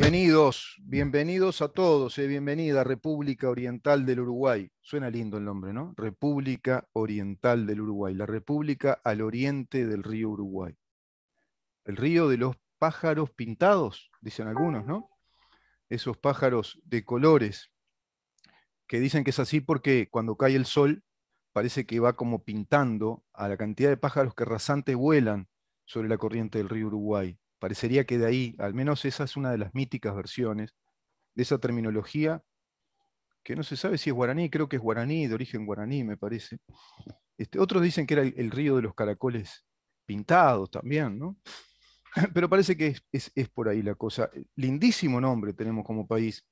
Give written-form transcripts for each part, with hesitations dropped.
Bienvenidos, bienvenidos a todos, bienvenida a República Oriental del Uruguay. Suena lindo el nombre, ¿no? República Oriental del Uruguay, la república al oriente del río Uruguay. El río de los pájaros pintados, dicen algunos, ¿no? Esos pájaros de colores, que dicen que es así porque cuando cae el sol parece que va como pintando a la cantidad de pájaros que rasantes vuelan sobre la corriente del río Uruguay. Parecería que de ahí, al menos esa es una de las míticas versiones de esa terminología, que no se sabe si es guaraní, creo que es guaraní, de origen guaraní, me parece. Otros dicen que era el río de los caracoles pintados también, ¿no? Pero parece que es por ahí la cosa. Lindísimo nombre tenemos como país.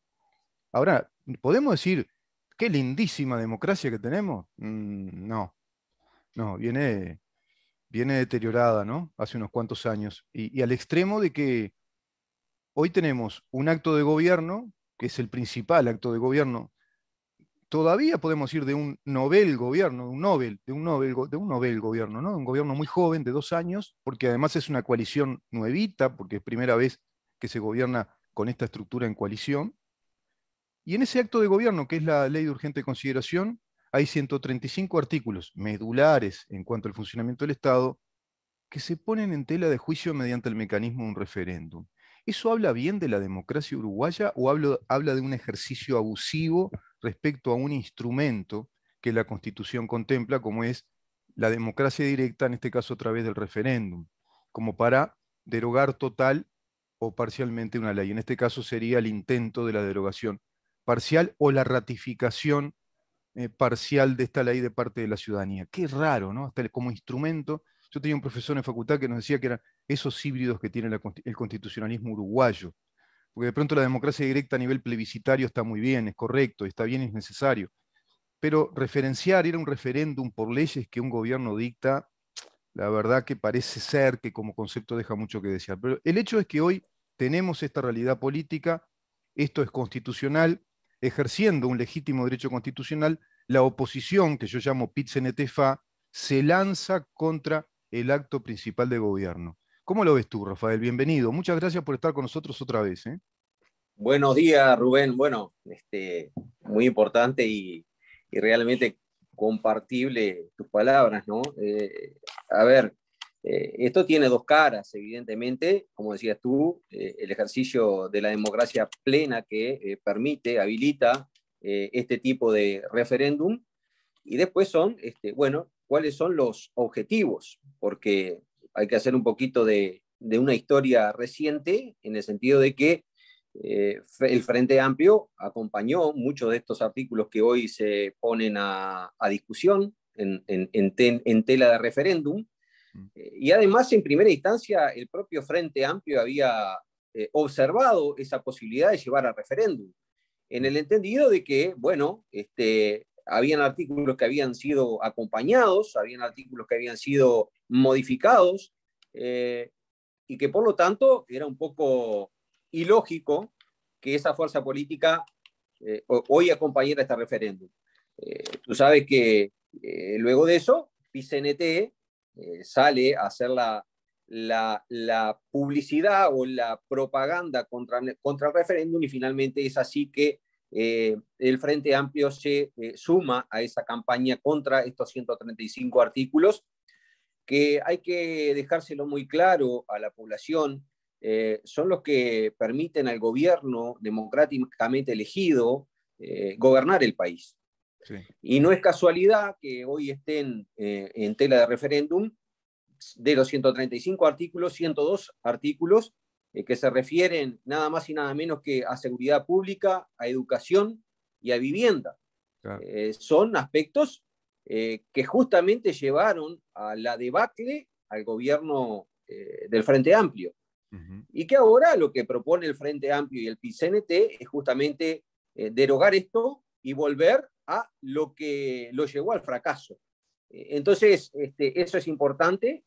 Ahora, ¿podemos decir qué lindísima democracia que tenemos? No, no, viene deteriorada, ¿no? Hace unos cuantos años. Y al extremo de que hoy tenemos un acto de gobierno, que es el principal acto de gobierno. Todavía podemos ir de un novel gobierno, de un novel gobierno, ¿no? Un gobierno muy joven, de 2 años, porque además es una coalición nuevita, porque es primera vez que se gobierna con esta estructura en coalición. Y en ese acto de gobierno, que es la ley de urgente consideración, hay 135 artículos medulares en cuanto al funcionamiento del Estado que se ponen en tela de juicio mediante el mecanismo de un referéndum. ¿Eso habla bien de la democracia uruguaya o habla de un ejercicio abusivo respecto a un instrumento que la Constitución contempla, como es la democracia directa, en este caso a través del referéndum, como para derogar total o parcialmente una ley? En este caso sería el intento de la derogación parcial o la ratificación parcial de esta ley de parte de la ciudadanía. Qué raro, ¿no? Hasta como instrumento. Yo tenía un profesor en facultad que nos decía que eran esos híbridos que tiene el constitucionalismo uruguayo. Porque de pronto la democracia directa a nivel plebiscitario está muy bien, es correcto, está bien y es necesario. Pero referenciar, ir a un referéndum por leyes que un gobierno dicta, la verdad que parece ser que como concepto deja mucho que desear. Pero el hecho es que hoy tenemos esta realidad política, esto es constitucional, ejerciendo un legítimo derecho constitucional, la oposición, que yo llamo PIT-CNT-FA, se lanza contra el acto principal de gobierno. ¿Cómo lo ves tú, Rafael? Bienvenido. Muchas gracias por estar con nosotros otra vez, ¿eh? Buenos días, Rubén. Bueno, muy importante y realmente compartible tus palabras, ¿no? A ver, esto tiene dos caras, evidentemente, como decías tú, el ejercicio de la democracia plena que permite, habilita este tipo de referéndum, y después son, bueno, cuáles son los objetivos, porque hay que hacer un poquito de una historia reciente en el sentido de que el Frente Amplio acompañó muchos de estos artículos que hoy se ponen a discusión en tela de referéndum. Y además, en primera instancia, el propio Frente Amplio había observado esa posibilidad de llevar a referéndum, en el entendido de que, bueno, habían artículos que habían sido acompañados, habían artículos que habían sido modificados, y que por lo tanto era un poco ilógico que esa fuerza política hoy acompañara este referéndum. Tú sabes que luego de eso, PCNT sale a hacer la publicidad o la propaganda contra el referéndum, y finalmente es así que el Frente Amplio se suma a esa campaña contra estos 135 artículos, que hay que dejárselo muy claro a la población. Son los que permiten al gobierno democráticamente elegido gobernar el país. Sí. Y no es casualidad que hoy estén en tela de referéndum. De los 135 artículos, 102 artículos que se refieren nada más y nada menos que a seguridad pública, a educación y a vivienda. Claro. Son aspectos que justamente llevaron a la debacle al gobierno del Frente Amplio. Y que ahora lo que propone el Frente Amplio y el PIT-CNT es justamente derogar esto y volver a lo que lo llevó al fracaso. Entonces, eso es importante.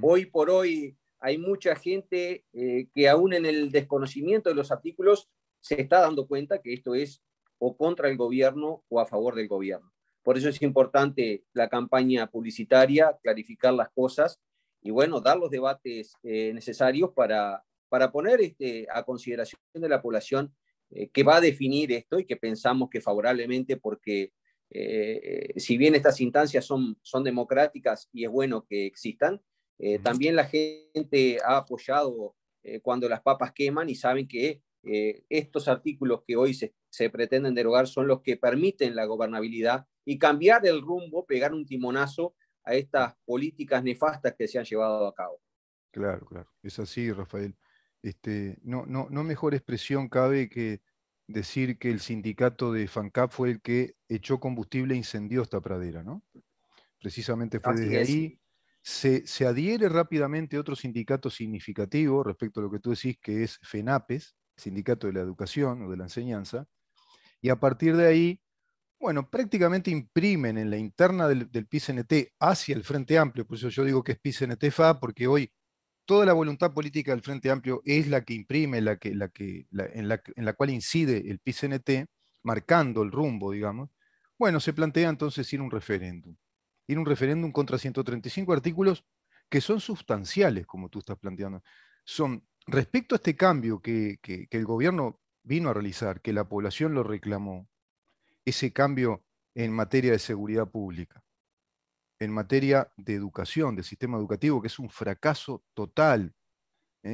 Hoy por hoy hay mucha gente que aún en el desconocimiento de los artículos se está dando cuenta que esto es o contra el gobierno o a favor del gobierno. Por eso es importante la campaña publicitaria, clarificar las cosas y, bueno, dar los debates necesarios para para poner a consideración de la población que va a definir esto y que pensamos que favorablemente, porque si bien estas instancias son democráticas y es bueno que existan, también la gente ha apoyado cuando las papas queman y saben que estos artículos que hoy se pretenden derogar son los que permiten la gobernabilidad y cambiar el rumbo, pegar un timonazo a estas políticas nefastas que se han llevado a cabo. Claro, claro. Es así, Rafael. No mejor expresión cabe que decir que el sindicato de FANCAP fue el que echó combustible e incendió esta pradera, ¿no? Precisamente fue Así desde es. ahí. Se adhiere rápidamente otro sindicato significativo respecto a lo que tú decís, que es FENAPES, Sindicato de la Educación o de la Enseñanza, y a partir de ahí, bueno, prácticamente imprimen en la interna del PICNT hacia el Frente Amplio, por eso yo digo que es PICNT-FA, porque hoy toda la voluntad política del Frente Amplio es la que imprime, en la cual incide el PICNT, marcando el rumbo, digamos. Bueno, se plantea entonces ir a un referéndum. Ir a un referéndum contra 135 artículos que son sustanciales, como tú estás planteando. Son, respecto a este cambio que el gobierno vino a realizar, que la población lo reclamó, ese cambio en materia de seguridad pública, en materia de educación, del sistema educativo, que es un fracaso total,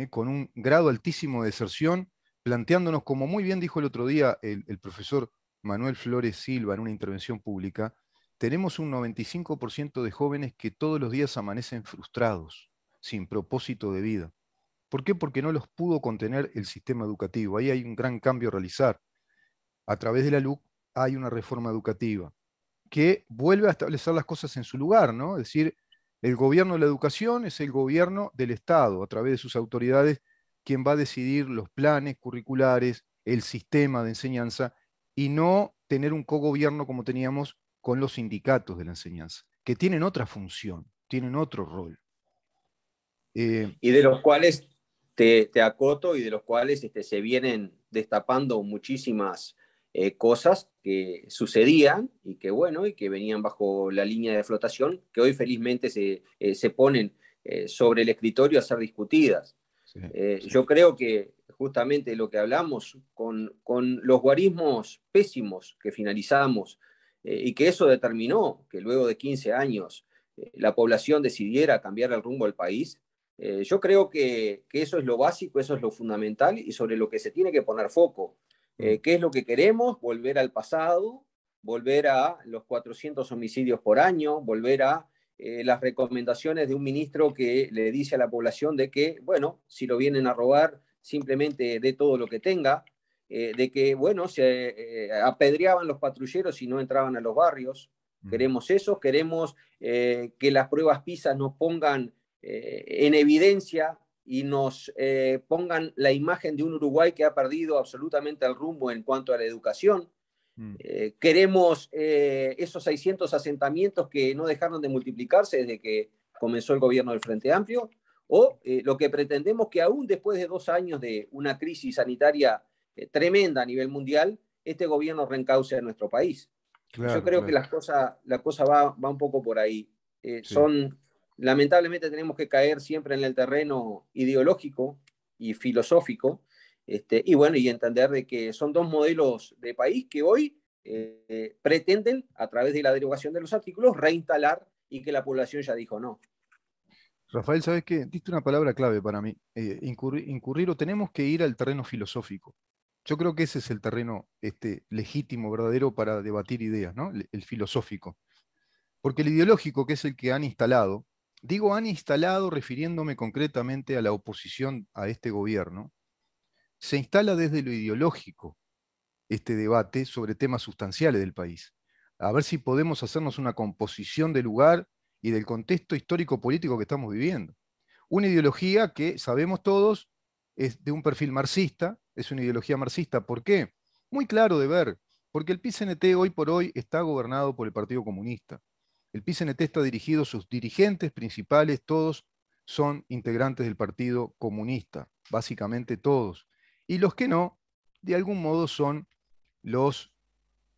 con un grado altísimo de deserción, planteándonos, como muy bien dijo el otro día el profesor Manuel Flores Silva en una intervención pública, tenemos un 95% de jóvenes que todos los días amanecen frustrados, sin propósito de vida. ¿Por qué? Porque no los pudo contener el sistema educativo. Ahí hay un gran cambio a realizar. A través de la LUC hay una reforma educativa que vuelve a establecer las cosas en su lugar, ¿no? Es decir, el gobierno de la educación es el gobierno del Estado, a través de sus autoridades, quien va a decidir los planes curriculares, el sistema de enseñanza, y no tener un cogobierno como teníamos con los sindicatos de la enseñanza, que tienen otra función, tienen otro rol. Y de los cuales te acoto y de los cuales se vienen destapando muchísimas cosas que sucedían y que bueno, y que venían bajo la línea de flotación, que hoy felizmente se ponen sobre el escritorio a ser discutidas. Sí, sí. Yo creo que justamente lo que hablamos con los guarismos pésimos que finalizamos y que eso determinó que luego de 15 años la población decidiera cambiar el rumbo del país, yo creo que eso es lo básico, eso es lo fundamental y sobre lo que se tiene que poner foco. ¿Qué es lo que queremos? Volver al pasado, volver a los 400 homicidios por año, volver a las recomendaciones de un ministro que le dice a la población de que, bueno, si lo vienen a robar, simplemente dé todo lo que tenga, de que, bueno, se apedreaban los patrulleros y no entraban a los barrios. Queremos eso, queremos que las pruebas PISA nos pongan en evidencia y nos pongan la imagen de un Uruguay que ha perdido absolutamente el rumbo en cuanto a la educación. Queremos esos 600 asentamientos que no dejaron de multiplicarse desde que comenzó el gobierno del Frente Amplio, o lo que pretendemos que aún después de 2 años de una crisis sanitaria tremenda a nivel mundial, este gobierno reencauce a nuestro país. Yo Claro, creo que claro. la cosa va un poco por ahí. Sí. Lamentablemente tenemos que caer siempre en el terreno ideológico y filosófico, y bueno, y entender de que son dos modelos de país que hoy pretenden, a través de la derogación de los artículos, reinstalar y que la población ya dijo no. Rafael, ¿sabes qué? Diste una palabra clave para mí. Incurrir o tenemos que ir al terreno filosófico. Yo creo que ese es el terreno legítimo, verdadero para debatir ideas, ¿no? El filosófico. Porque el ideológico, que es el que han instalado, digo han instalado refiriéndome concretamente a la oposición a este gobierno, se instala desde lo ideológico este debate sobre temas sustanciales del país. A ver si podemos hacernos una composición del lugar y del contexto histórico-político que estamos viviendo. Una ideología que sabemos todos es de un perfil marxista, es una ideología marxista. ¿Por qué? Muy claro de ver, porque el PCNT hoy por hoy está gobernado por el Partido Comunista. El PCNT está dirigido, sus dirigentes principales, todos son integrantes del Partido Comunista, básicamente todos. Y los que no, de algún modo son los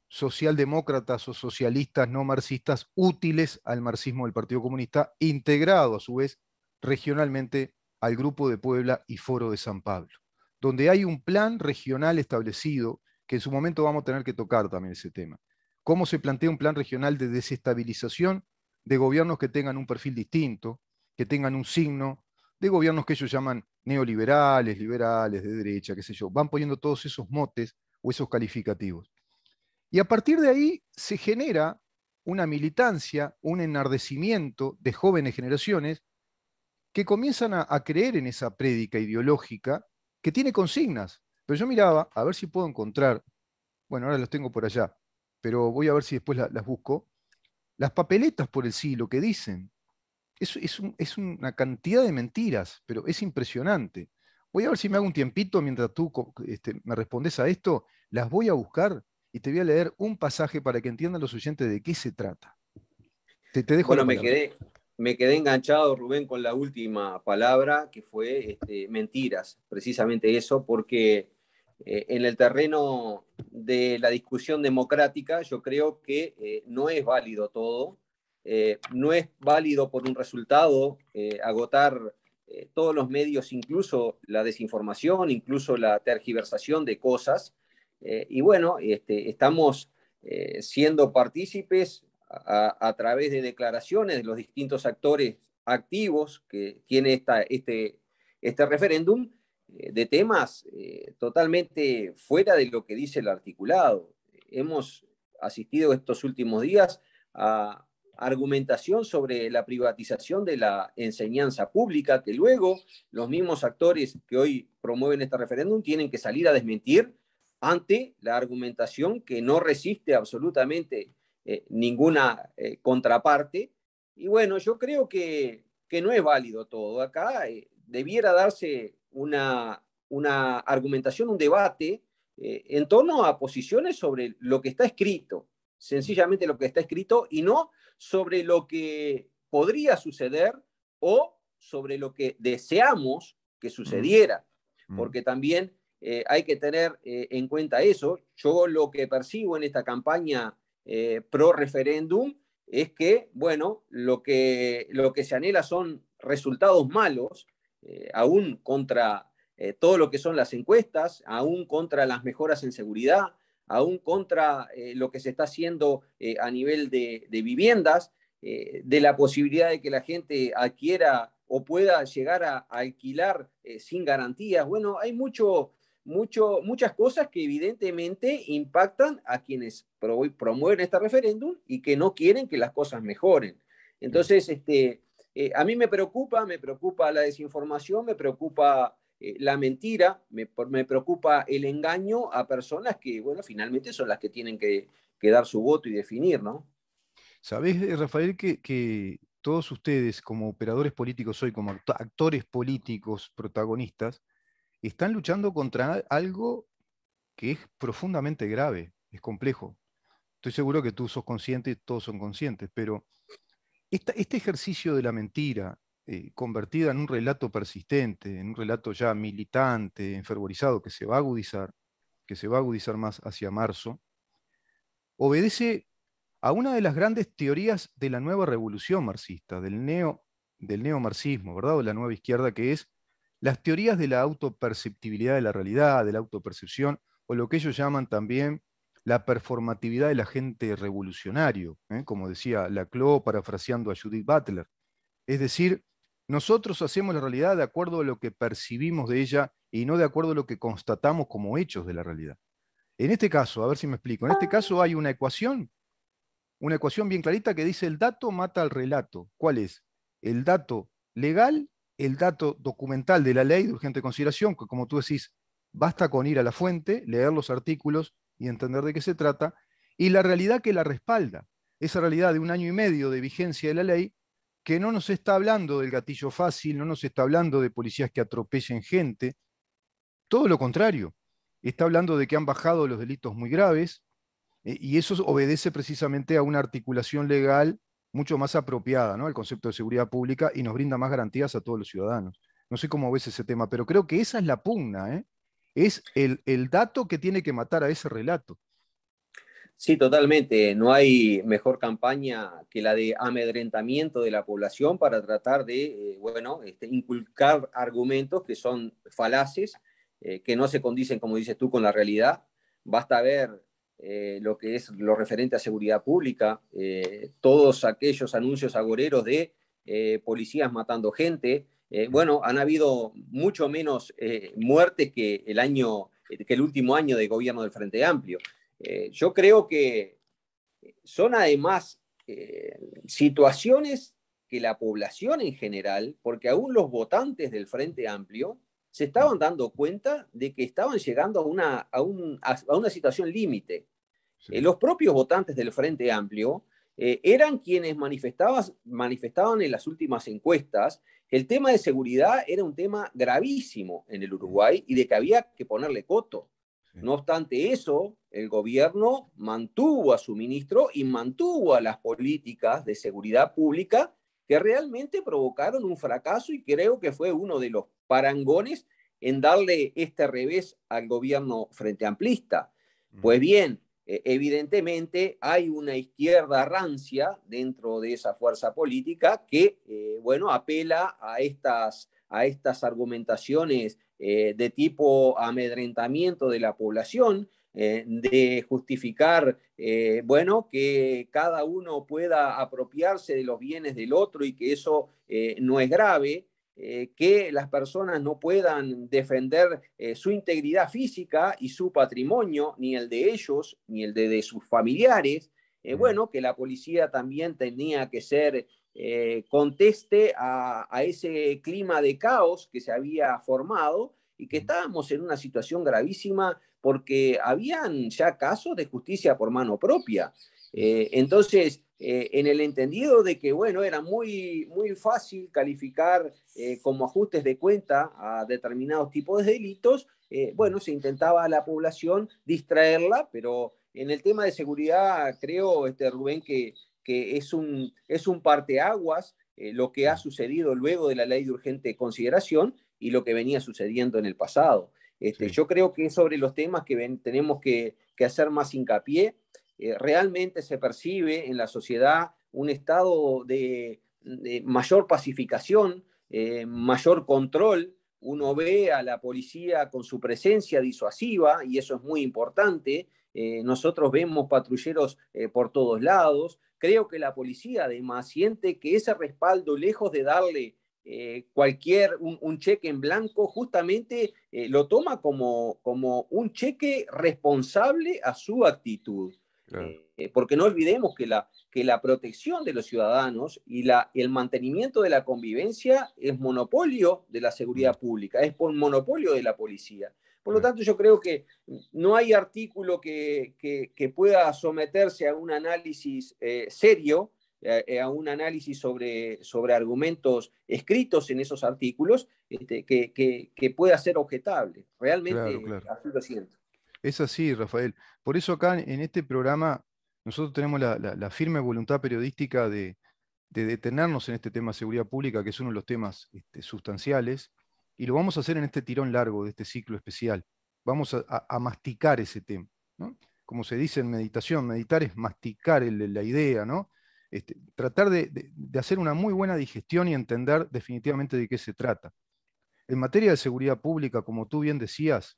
socialdemócratas o socialistas no marxistas útiles al marxismo del Partido Comunista, integrado a su vez regionalmente al Grupo de Puebla y Foro de San Pablo, donde hay un plan regional establecido, que en su momento vamos a tener que tocar también ese tema. ¿Cómo se plantea un plan regional de desestabilización de gobiernos que tengan un perfil distinto, que tengan un signo, de gobiernos que ellos llaman neoliberales, liberales, de derecha, qué sé yo? Van poniendo todos esos motes o esos calificativos. Y a partir de ahí se genera una militancia, un enardecimiento de jóvenes generaciones que comienzan a creer en esa prédica ideológica que tiene consignas. Pero yo miraba, a ver si puedo encontrar, bueno, ahora los tengo por allá, pero voy a ver si después las busco, las papeletas por el siglo que dicen. Es una cantidad de mentiras, pero es impresionante. Voy a ver si me hago un tiempito mientras tú me respondes a esto, las voy a buscar y te voy a leer un pasaje para que entiendan los oyentes de qué se trata. Te dejo la Bueno, palabra. me quedé enganchado, Rubén, con la última palabra, que fue mentiras, precisamente eso, porque en el terreno de la discusión democrática yo creo que no es válido todo, no es válido por un resultado agotar todos los medios, incluso la desinformación, incluso la tergiversación de cosas, y bueno, estamos siendo partícipes a través de declaraciones de los distintos actores activos que tiene este referéndum, de temas totalmente fuera de lo que dice el articulado. Hemos asistido estos últimos días a argumentación sobre la privatización de la enseñanza pública, que luego los mismos actores que hoy promueven este referéndum tienen que salir a desmentir ante la argumentación que no resiste absolutamente ninguna contraparte. Y bueno, yo creo que no es válido todo. Acá debiera darse una argumentación, un debate en torno a posiciones sobre lo que está escrito, sencillamente lo que está escrito, y no sobre lo que podría suceder o sobre lo que deseamos que sucediera, porque también hay que tener en cuenta eso. Yo lo que percibo en esta campaña pro referéndum es que, bueno, lo que se anhela son resultados malos, aún contra todo lo que son las encuestas, aún contra las mejoras en seguridad, aún contra lo que se está haciendo a nivel de viviendas, de la posibilidad de que la gente adquiera o pueda llegar a alquilar sin garantías. Bueno, hay muchas cosas que evidentemente impactan a quienes promueven este referéndum y que no quieren que las cosas mejoren. Entonces, a mí me preocupa la desinformación, me preocupa la mentira, me preocupa el engaño a personas que, bueno, finalmente son las que tienen que dar su voto y definir, ¿no? Sabés, Rafael, que todos ustedes, como operadores políticos hoy, como actores políticos protagonistas, están luchando contra algo que es profundamente grave, es complejo. Estoy seguro que tú sos consciente y todos son conscientes, pero este ejercicio de la mentira, convertida en un relato persistente, en un relato ya militante, enfervorizado, que se va a agudizar más hacia marzo, obedece a una de las grandes teorías de la nueva revolución marxista, del neomarxismo, ¿verdad? O la nueva izquierda, que es las teorías de la autoperceptibilidad de la realidad, de la autopercepción, o lo que ellos llaman también la performatividad del agente revolucionario, como decía Laclau parafraseando a Judith Butler. Es decir, nosotros hacemos la realidad de acuerdo a lo que percibimos de ella y no de acuerdo a lo que constatamos como hechos de la realidad. En este caso, a ver si me explico, en este caso hay una ecuación bien clarita que dice el dato mata al relato. ¿Cuál es? El dato legal, el dato documental de la ley de urgente consideración, que como tú decís, basta con ir a la fuente, leer los artículos y entender de qué se trata, y la realidad que la respalda, esa realidad de un año y medio de vigencia de la ley, que no nos está hablando del gatillo fácil, no nos está hablando de policías que atropellen gente, todo lo contrario, está hablando de que han bajado los delitos muy graves, y eso obedece precisamente a una articulación legal mucho más apropiada, ¿no? El concepto de seguridad pública y nos brinda más garantías a todos los ciudadanos. No sé cómo ves ese tema, pero creo que esa es la pugna, ¿eh? Es el dato que tiene que matar a ese relato. Sí, totalmente. No hay mejor campaña que la de amedrentamiento de la población para tratar de, bueno, inculcar argumentos que son falaces, que no se condicen, como dices tú, con la realidad. Basta ver lo que es lo referente a seguridad pública, todos aquellos anuncios agoreros de policías matando gente. Bueno, han habido mucho menos muertes que que el último año de gobierno del Frente Amplio. Yo creo que son además situaciones que la población en general, porque aún los votantes del Frente Amplio se estaban dando cuenta de que estaban llegando a una situación límite. Sí, Los propios votantes del Frente Amplio eran quienes manifestaban en las últimas encuestas que el tema de seguridad era un tema gravísimo en el Uruguay y de que había que ponerle coto. sí, No obstante eso, el gobierno mantuvo a su ministro y mantuvo a las políticas de seguridad pública que realmente provocaron un fracaso y creo que fue uno de los parangones en darle este revés al gobierno frente amplista. Pues bien, evidentemente hay una izquierda rancia dentro de esa fuerza política que, bueno, apela a estas argumentaciones de tipo amedrentamiento de la población, de justificar, bueno, que cada uno pueda apropiarse de los bienes del otro y que eso no es grave, que las personas no puedan defender su integridad física y su patrimonio, ni el de ellos, ni el de sus familiares. Bueno, que la policía también tenía que ser conteste a ese clima de caos que se había formado y que estábamos en una situación gravísima porque habían ya casos de justicia por mano propia. Entonces, en el entendido de que, bueno, era muy fácil calificar como ajustes de cuenta a determinados tipos de delitos, bueno, se intentaba a la población distraerla, pero en el tema de seguridad creo, Rubén, que es un parteaguas lo que ha sucedido luego de la ley de urgente consideración y lo que venía sucediendo en el pasado. sí, Yo creo que es sobre los temas que tenemos que hacer más hincapié. Realmente se percibe en la sociedad un estado de mayor pacificación, mayor control. Uno ve a la policía con su presencia disuasiva y eso es muy importante. Nosotros vemos patrulleros por todos lados. Creo que la policía además siente que ese respaldo, lejos de darle un cheque en blanco, justamente lo toma como un cheque responsable a su actitud. claro. Porque no olvidemos que la protección de los ciudadanos y el mantenimiento de la convivencia es monopolio de la seguridad pública, es por monopolio de la policía. Por lo tanto, yo creo que no hay artículo que pueda someterse a un análisis serio, a un análisis sobre argumentos escritos en esos artículos, que pueda ser objetable. Claro, Realmente claro. así lo siento. Es así, Rafael. Por eso acá en este programa nosotros tenemos la firme voluntad periodística de detenernos en este tema de seguridad pública, que es uno de los temas sustanciales, y lo vamos a hacer en este tirón largo de este ciclo especial. Vamos a masticar ese tema, ¿no? Como se dice en meditación, meditar es masticar la idea, ¿no? Tratar de hacer una muy buena digestión y entender definitivamente de qué se trata. En materia de seguridad pública, como tú bien decías,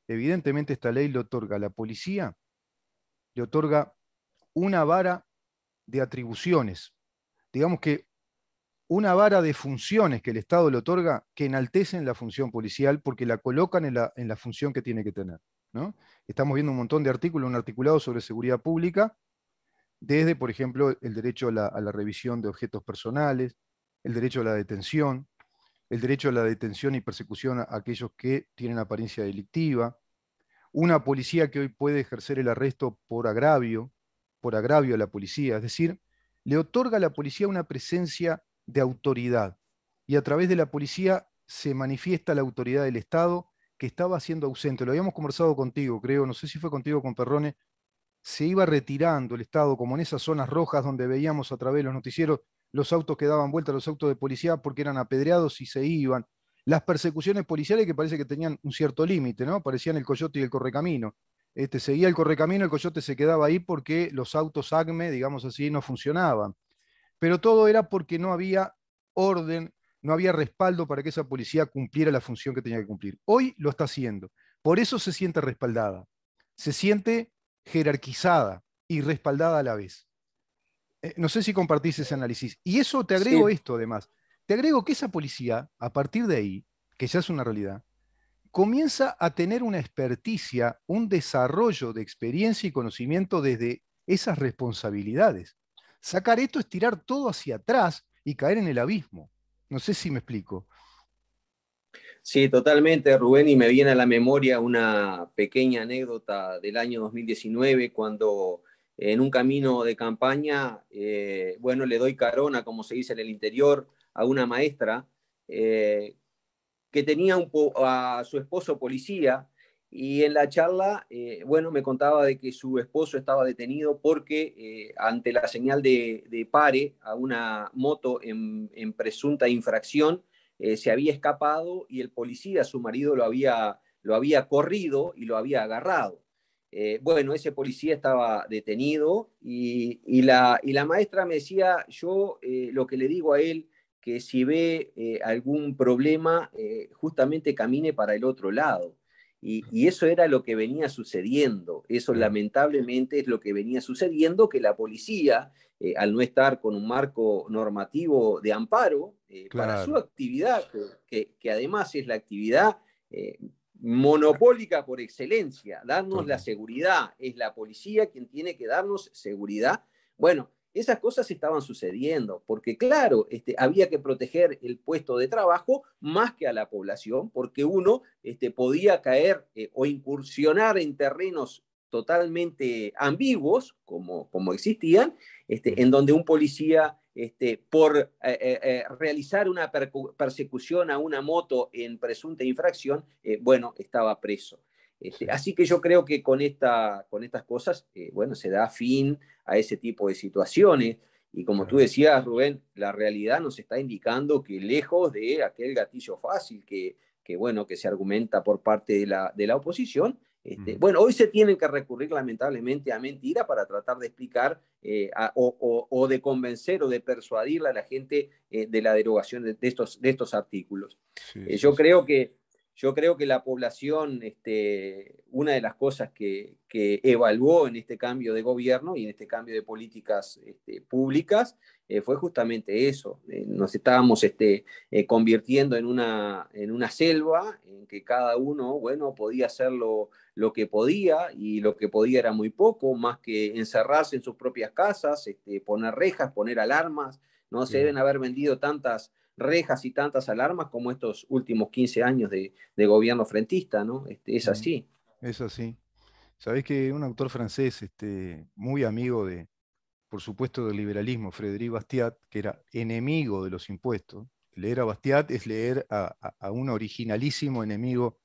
evidentemente esta ley le otorga a la policía, le otorga una vara de atribuciones, digamos que una vara de funciones que el Estado le otorga que enaltecen la función policial porque la colocan en la función que tiene que tener, ¿no? Estamos viendo un montón de artículos, un articulado sobre seguridad pública, desde, por ejemplo, el derecho a la revisión de objetos personales, el derecho a la detención, el derecho a la detención y persecución a aquellos que tienen apariencia delictiva, una policía que hoy puede ejercer el arresto por agravio a la policía, es decir, le otorga a la policía una presencia de autoridad y a través de la policía se manifiesta la autoridad del Estado que estaba siendo ausente. Lo habíamos conversado contigo, creo, no sé si fue contigo con Perrone, se iba retirando el Estado, como en esas zonas rojas donde veíamos a través de los noticieros los autos que daban vuelta, los autos de policía, porque eran apedreados y se iban. Las persecuciones policiales que parece que tenían un cierto límite, ¿no? Parecían el coyote y el correcamino. seguía el correcamino, el coyote se quedaba ahí porque los autos ACME, digamos así, no funcionaban. Pero todo era porque no había orden, no había respaldo para que esa policía cumpliera la función que tenía que cumplir. Hoy lo está haciendo. Por eso se siente respaldada, se siente jerarquizada y respaldada a la vez. No sé si compartís ese análisis. Y eso te agrego Sí, esto además. Te agrego que esa policía, a partir de ahí, que ya es una realidad, comienza a tener una experticia, un desarrollo de experiencia y conocimiento desde esas responsabilidades. Sacar esto es tirar todo hacia atrás y caer en el abismo. No sé si me explico. sí, totalmente, Rubén, y me viene a la memoria una pequeña anécdota del año 2019, cuando en un camino de campaña, bueno, le doy carona, como se dice en el interior, a una maestra eh, que tenía a su esposo policía, y en la charla, bueno, me contaba de que su esposo estaba detenido porque ante la señal de pare a una moto en presunta infracción, se había escapado y el policía, su marido, lo había corrido y lo había agarrado. Bueno, ese policía estaba detenido y la maestra me decía, yo lo que le digo a él, que si ve algún problema, justamente camine para el otro lado. Y eso era lo que venía sucediendo. Eso Claro, lamentablemente es lo que venía sucediendo, que la policía, al no estar con un marco normativo de amparo para su claro, actividad, que además es la actividad eh, monopólica por excelencia, darnos la total. seguridad, es la policía quien tiene que darnos seguridad. Bueno, esas cosas estaban sucediendo, porque claro, había que proteger el puesto de trabajo más que a la población, porque uno podía caer o incursionar en terrenos totalmente ambiguos, como existían, Mm. en donde un policía, por realizar una persecución a una moto en presunta infracción, bueno, estaba preso. Sí, Así que yo creo que con estas cosas, bueno, se da fin a ese tipo de situaciones. Y como tú claro. decías, Rubén, la realidad nos está indicando que lejos de aquel gatillo fácil bueno, que se argumenta por parte de la oposición, Ujú. bueno, hoy se tienen que recurrir lamentablemente a mentira para tratar de explicar o de convencer o de persuadirle a la gente de la derogación de estos artículos. Sí, Eh, sí, yo sí. creo que yo creo que la población, una de las cosas que evaluó en este cambio de gobierno y en este cambio de políticas públicas fue justamente eso. Nos estábamos convirtiendo en una selva en que cada uno, bueno, podía hacer lo que podía y lo que podía era muy poco, más que encerrarse en sus propias casas, poner rejas, poner alarmas. No se Claro. deben haber vendido tantas rejas y tantas alarmas como estos últimos 15 años de gobierno frentista, ¿no? Es Mm. así. Es así. Sabés que un autor francés, muy amigo de, por supuesto, del liberalismo, Frédéric Bastiat, que era enemigo de los impuestos. Leer a Bastiat es leer a un originalísimo enemigo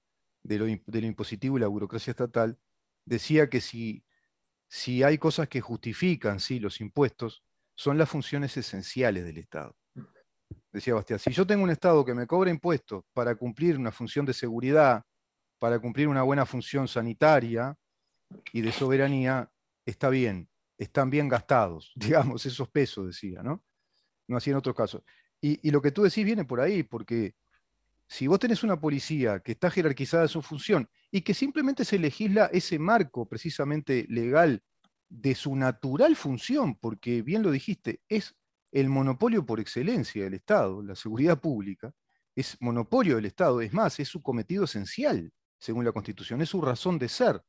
de lo impositivo y la burocracia estatal. Decía que si hay cosas que justifican, sí, los impuestos, son las funciones esenciales del Estado. Decía Bastiat, si yo tengo un Estado que me cobra impuestos para cumplir una función de seguridad, para cumplir una buena función sanitaria y de soberanía, está bien, están bien gastados, digamos, esos pesos, decía, ¿no? No hacía en otros casos. Y lo que tú decís viene por ahí, porque si vos tenés una policía que está jerarquizada en su función y que simplemente se legisla ese marco precisamente legal de su natural función, porque bien lo dijiste, es el monopolio por excelencia del Estado, la seguridad pública, es monopolio del Estado, es más, es su cometido esencial, según la Constitución, es su razón de ser.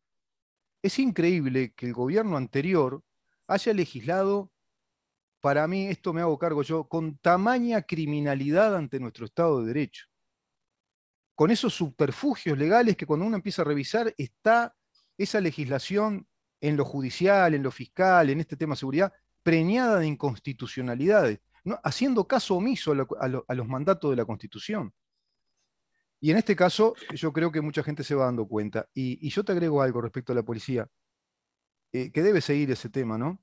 Es increíble que el gobierno anterior haya legislado, para mí, esto me hago cargo yo, con tamaña criminalidad ante nuestro Estado de Derecho, con esos subterfugios legales que cuando uno empieza a revisar está esa legislación en lo judicial, en lo fiscal, en este tema de seguridad, preñada de inconstitucionalidades, ¿no? Haciendo caso omiso a los mandatos de la Constitución. Y en este caso, yo creo que mucha gente se va dando cuenta. Y yo te agrego algo respecto a la policía, que debe seguir ese tema, ¿no?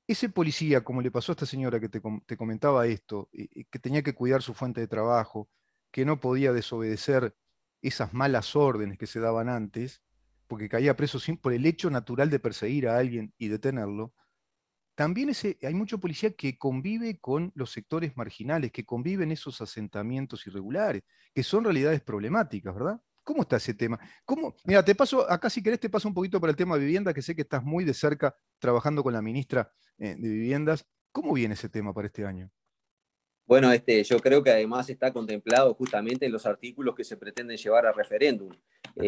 Ese policía, como le pasó a esta señora que te comentaba esto, que tenía que cuidar su fuente de trabajo, que no podía desobedecer esas malas órdenes que se daban antes, porque caía preso por el hecho natural de perseguir a alguien y detenerlo, también hay mucho policía que convive con los sectores marginales, que convive en esos asentamientos irregulares, que son realidades problemáticas, ¿verdad? ¿Cómo está ese tema? Mira, te paso, acá si querés te paso un poquito para el tema de vivienda, que sé que estás muy de cerca trabajando con la ministra de Viviendas. ¿Cómo viene ese tema para este año? Bueno, yo creo que además está contemplado justamente en los artículos que se pretenden llevar a referéndum. Ajá.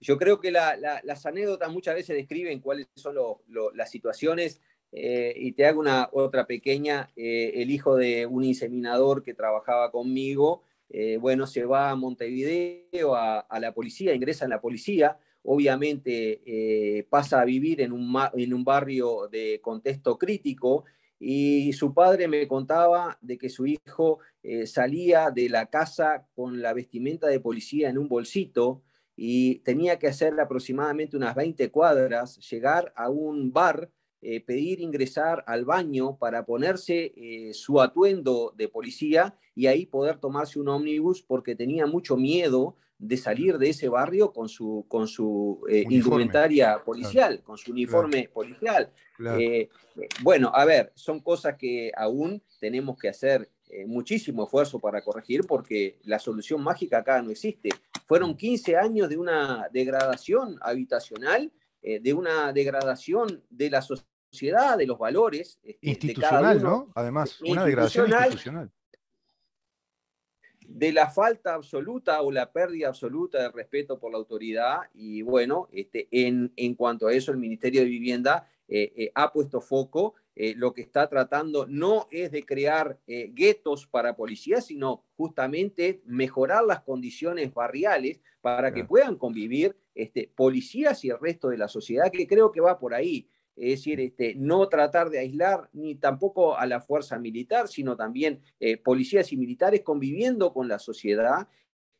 Yo creo que las anécdotas muchas veces describen cuáles son las situaciones, y te hago otra pequeña. El hijo de un inseminador que trabajaba conmigo, bueno, se va a Montevideo a la policía, ingresa en la policía, obviamente pasa a vivir en un barrio de contexto crítico, y su padre me contaba de que su hijo salía de la casa con la vestimenta de policía en un bolsito y tenía que hacer aproximadamente unas 20 cuadras, llegar a un bar, pedir ingresar al baño para ponerse su atuendo de policía y ahí poder tomarse un ómnibus porque tenía mucho miedo de salir de ese barrio con su Uniforme, indumentaria claro, policial, con su claro, uniforme policial. claro. Eh, bueno, a ver, son cosas que aún tenemos que hacer muchísimo esfuerzo para corregir porque la solución mágica acá no existe. Fueron 15 años de una degradación habitacional, de una degradación de la sociedad, de los valores de cada Institucional, uno, ¿no? Además, una degradación institucional, institucional. de la falta absoluta o la pérdida absoluta de respeto por la autoridad. Y bueno, en cuanto a eso, el Ministerio de Vivienda ha puesto foco. Lo que está tratando no es de crear guetos para policías, sino justamente mejorar las condiciones barriales para que Claro. puedan convivir policías y el resto de la sociedad, que creo que va por ahí. Es decir, no tratar de aislar ni tampoco a la fuerza militar, sino también policías y militares conviviendo con la sociedad,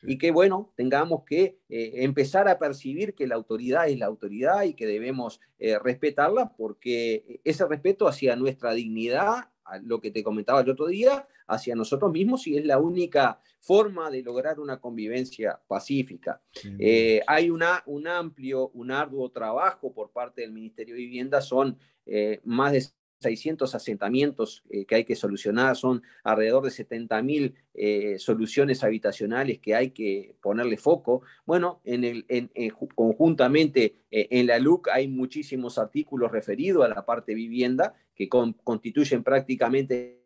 Sí. y que, bueno, tengamos que empezar a percibir que la autoridad es la autoridad y que debemos respetarla, porque ese respeto hacia nuestra dignidad, a lo que te comentaba el otro día, hacia nosotros mismos, y es la única forma de lograr una convivencia pacífica. Sin duda. Hay un amplio, un arduo trabajo por parte del Ministerio de Vivienda. Son más de 600 asentamientos que hay que solucionar, son alrededor de 70.000 soluciones habitacionales que hay que ponerle foco. Bueno, conjuntamente en la LUC hay muchísimos artículos referidos a la parte vivienda que constituyen prácticamente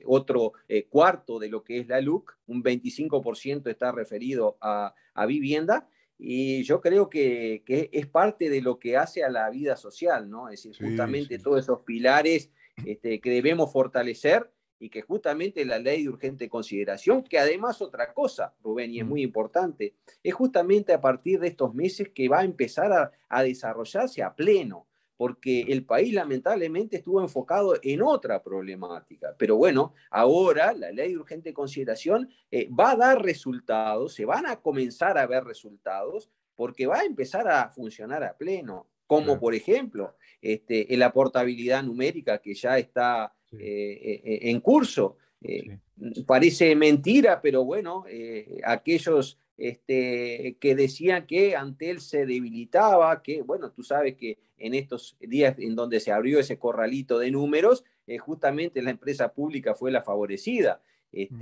otro cuarto de lo que es la LUC. Un 25% está referido a vivienda, y yo creo que es parte de lo que hace a la vida social, ¿no? Es decir, Sí, justamente sí. todos esos pilares que debemos fortalecer, y que justamente la ley de urgente consideración, que además otra cosa, Rubén, y es Mm. muy importante, es justamente a partir de estos meses que va a empezar a desarrollarse a pleno, porque el país lamentablemente estuvo enfocado en otra problemática. Pero bueno, ahora la ley de urgente consideración va a dar resultados, se van a comenzar a ver resultados, porque va a empezar a funcionar a pleno, como Claro, por ejemplo la portabilidad numérica que ya está sí, en curso. sí. Parece mentira, pero bueno, aquellos que decían que Antel se debilitaba, que bueno, tú sabes que en estos días en donde se abrió ese corralito de números, justamente la empresa pública fue la favorecida. Mm.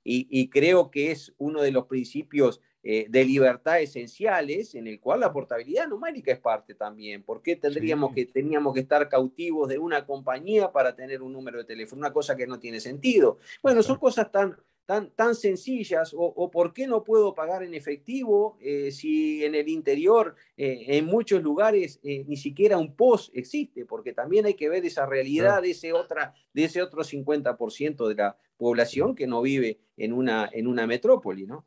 Y creo que es uno de los principios de libertad esenciales, en el cual la portabilidad numérica es parte también. ¿Por qué Sí, teníamos que estar cautivos de una compañía para tener un número de teléfono? Una cosa que no tiene sentido. Bueno, son exacto. cosas tan sencillas. O ¿por qué no puedo pagar en efectivo si en el interior, en muchos lugares, ni siquiera un POS existe? Porque también hay que ver esa Claro, realidad de ese otro 50% de la sí. población que no vive en una metrópoli, ¿no?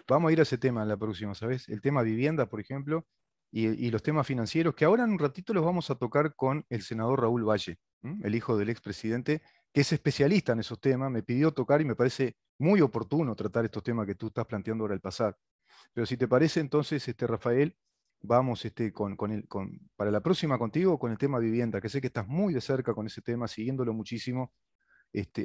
Vamos a ir a ese tema en la próxima, ¿sabes? El tema vivienda, por ejemplo, y los temas financieros, que ahora en un ratito los vamos a tocar con el senador Raúl Valle, el hijo del expresidente, que es especialista en esos temas, me pidió tocar y me parece muy oportuno tratar estos temas que tú estás planteando ahora al pasar. Pero si te parece, entonces, Rafael, vamos para la próxima contigo con el tema vivienda, que sé que estás muy de cerca con ese tema, siguiéndolo muchísimo,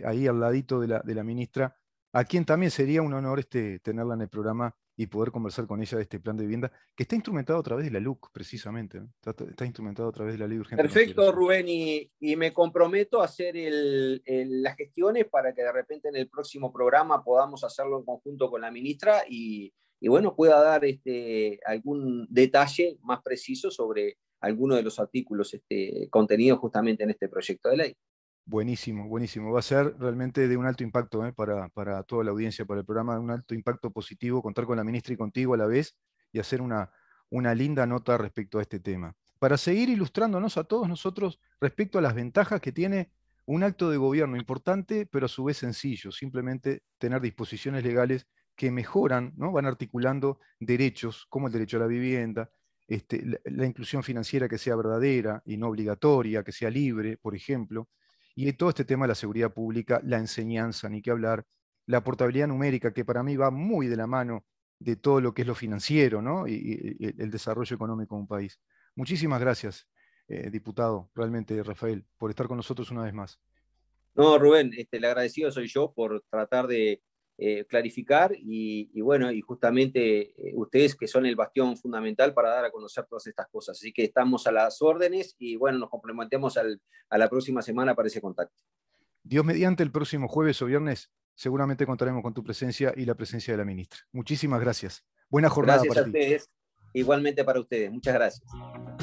ahí al ladito de la ministra, a quien también sería un honor tenerla en el programa y poder conversar con ella de este plan de vivienda, que está instrumentado a través de la LUC, precisamente, ¿no? Está instrumentado a través de la Ley de Urgente Perfecto, Consideración. Rubén, y me comprometo a hacer las gestiones para que de repente en el próximo programa podamos hacerlo en conjunto con la ministra y bueno, pueda dar algún detalle más preciso sobre alguno de los artículos contenidos justamente en este proyecto de ley. Buenísimo, buenísimo. Va a ser realmente de un alto impacto para toda la audiencia, para el programa, de un alto impacto positivo, contar con la ministra y contigo a la vez y hacer una linda nota respecto a este tema. Para seguir ilustrándonos a todos nosotros respecto a las ventajas que tiene un acto de gobierno importante, pero a su vez sencillo, simplemente tener disposiciones legales que mejoran, ¿no? Van articulando derechos como el derecho a la vivienda, la inclusión financiera que sea verdadera y no obligatoria, que sea libre, por ejemplo, y todo este tema de la seguridad pública, la enseñanza, ni qué hablar, la portabilidad numérica, que para mí va muy de la mano de todo lo que es lo financiero, ¿no? Y el desarrollo económico de un país. Muchísimas gracias, diputado, realmente, Rafael, por estar con nosotros una vez más. No, Rubén, el agradecido soy yo por tratar de clarificar y bueno, y justamente ustedes que son el bastión fundamental para dar a conocer todas estas cosas. Así que estamos a las órdenes y bueno, nos comprometemos a la próxima semana para ese contacto. Dios mediante, el próximo jueves o viernes seguramente contaremos con tu presencia y la presencia de la ministra. Muchísimas gracias. Buena jornada Gracias para a ti. ustedes, igualmente para ustedes. Muchas gracias.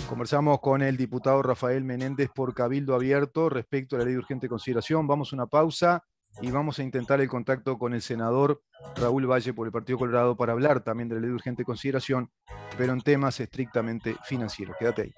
Conversamos con el diputado Rafael Menéndez por Cabildo Abierto respecto a la ley de urgente consideración. Vamos a una pausa y vamos a intentar el contacto con el senador Raúl Valle por el Partido Colorado para hablar también de la ley de urgente consideración, pero en temas estrictamente financieros. Quédate ahí.